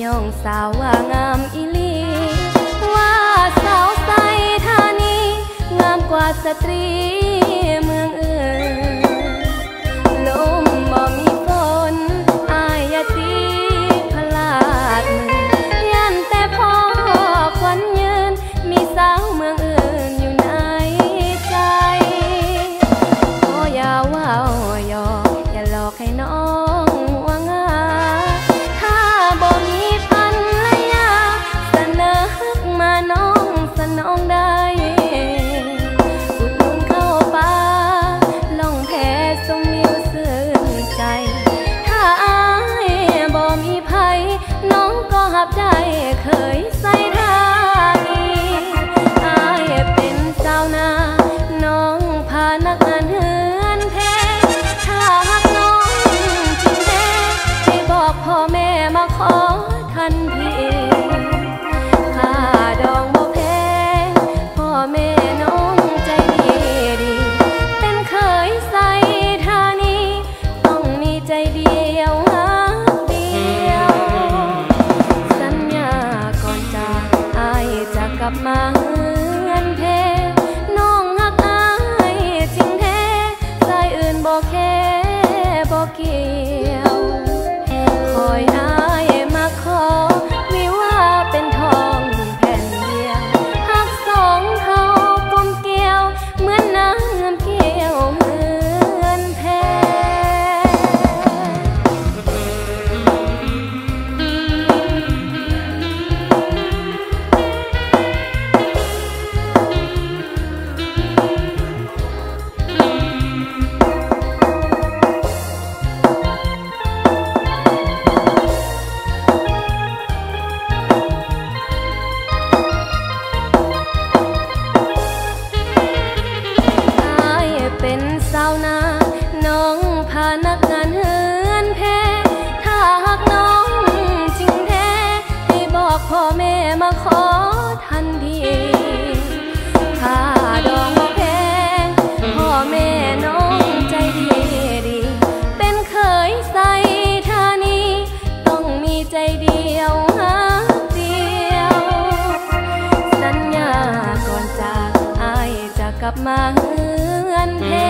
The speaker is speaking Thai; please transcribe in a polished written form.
ย่องสาวว่างามอีลีว่าสาวใสธานีงามกว่าสตรีเมืองอื่นลมบ่มีฝนอายอย่าตีพลาดมือยันแต่พ่อควันยืนมีสาวเมืองอื่นอยู่ในใจโอ้อย่าว่าหยอกอย่าหลอกให้น้องห่วงถ้าบ่มีพันละยาเสนอมาน้องสนองได้อุดหนุนเข้าป่าล่องแพส่งนิ้วซื่นใจถ้าอายบ่มีภัยน้องก็หับได้เคยใส่ท่านี้อายเป็นสาวนาน้องพานักงานเฮือนแท้ถ้าหักน้องจริงแท้ให้บอกพ่อแม่มาขอทันทีค่าดองบ่แพงพ่อแม่น้องใจดีเป็นเคยใส่ท่านี้ต้องมีใจเดียวหักเดียวสัญญาก่อนจากอายจะกลับมาเฮือนแท้น้องหักอายจริงแท้สายอื่นบ่แค่บ่เกี่ยวคอยอายมาขอวิว่าเป็นทองแผ่นเดียวหักสองเขากลมเกลียวเหมือนน้ำเกี่ยวเฮือนแท้เป็นสาวนาน้องพานักงานเฮือนแพ้ถ้าหากน้องจริงแท้ให้บอกพ่อแม่มาขอทันทีค่าดองบ่แพงพ่อแม่น้องใจดีเป็นเคยใส่ท่านี้ต้องมีใจเดียวหักเดียวสัญญาก่อนจากอายจะกลับมาเฮือนแท้